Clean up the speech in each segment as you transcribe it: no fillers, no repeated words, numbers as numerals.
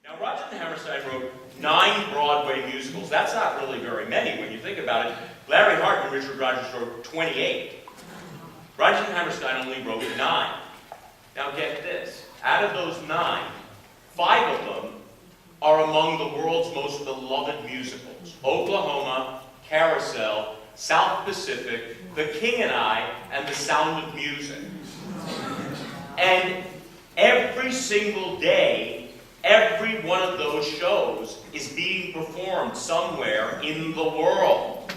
Now, Rodgers and Hammerstein wrote 9 Broadway musicals. That's not really very many when you think about it. Larry Hart and Richard Rodgers wrote 28. Rodgers and Hammerstein only wrote 9. Now get this. Out of those 9, 5 of them are among the world's most beloved musicals. Oklahoma, Carousel, South Pacific, The King and I, and The Sound of Music. And every single day, every one of those shows is being performed somewhere in the world.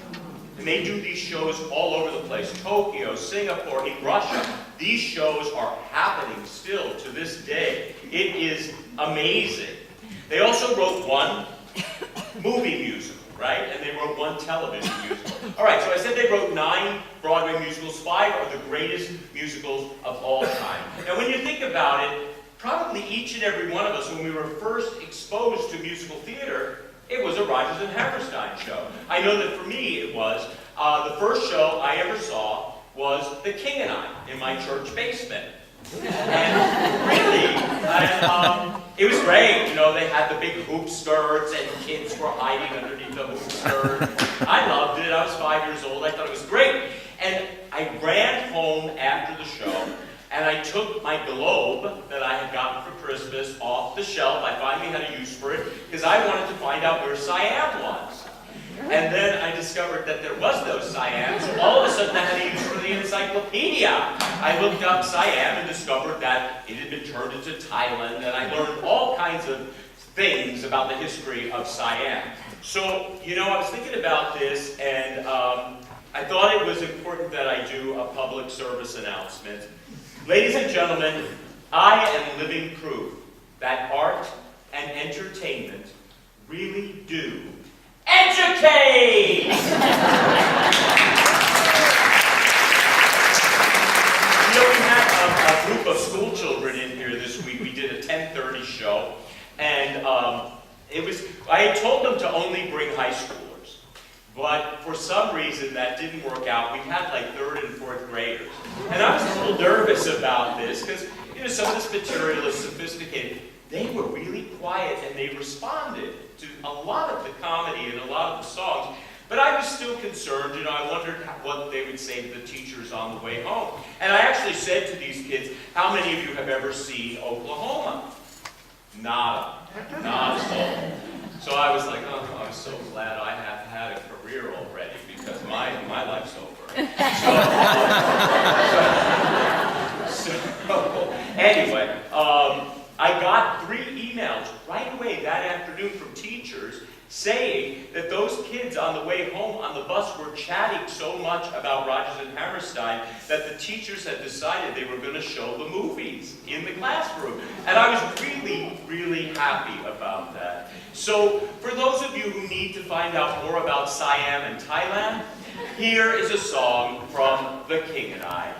And they do these shows all over the place. Tokyo, Singapore, in Russia. These shows are happening still to this day. It is amazing. They also wrote 1 movie musical, right? And they wrote 1 television musical. All right, so I said they wrote 9 Broadway musicals. 5 are the greatest musicals of all time. Now, when you think about it, probably each and every one of us, when we were first exposed to musical theater, it was a Rodgers and Hammerstein show. I know that for me it was. The first show I ever saw was The King and I in my church basement. And really, it was great. You know, they had the big hoop skirts and kids were hiding underneath the hoop skirt. I loved it. I was 5 years old. I thought it was great. And I ran home after the show and I took my globe that I had gotten for Christmas off the shelf. I finally had a use for it because I wanted to find out where Siam was. And then I discovered that there was no Siam, so all of a sudden I had a use for the encyclopedia. I looked up Siam and discovered that it had been turned into Thailand, and I learned all kinds of things about the history of Siam. So, you know, I was thinking about this, and I thought it was important that I do a public service announcement. Ladies and gentlemen, I am living proof that art and entertainment really do educate! You know, we had a group of school children in here this week. We did a 10:30 show, and I had told them to only bring high schoolers, but for some reason that didn't work out. We had like 3rd and 4th graders, and I was a little nervous about this because, you know, some of this material is sophisticated. They were really quiet and they responded to a lot of the comedy and a lot of the songs. But I was still concerned, you know, I wondered what they would say to the teachers on the way home. And I actually said to these kids, how many of you have ever seen Oklahoma? Not at all. So I was like, oh, I'm so glad I have had a career already because my life's over. So anyway, I got 3 emails right away that afternoon from teachers saying that those kids on the way home on the bus were chatting so much about Rodgers and Hammerstein that the teachers had decided they were going to show the movies in the classroom. And I was really, really happy about that. So for those of you who need to find out more about Siam and Thailand, here is a song from The King and I.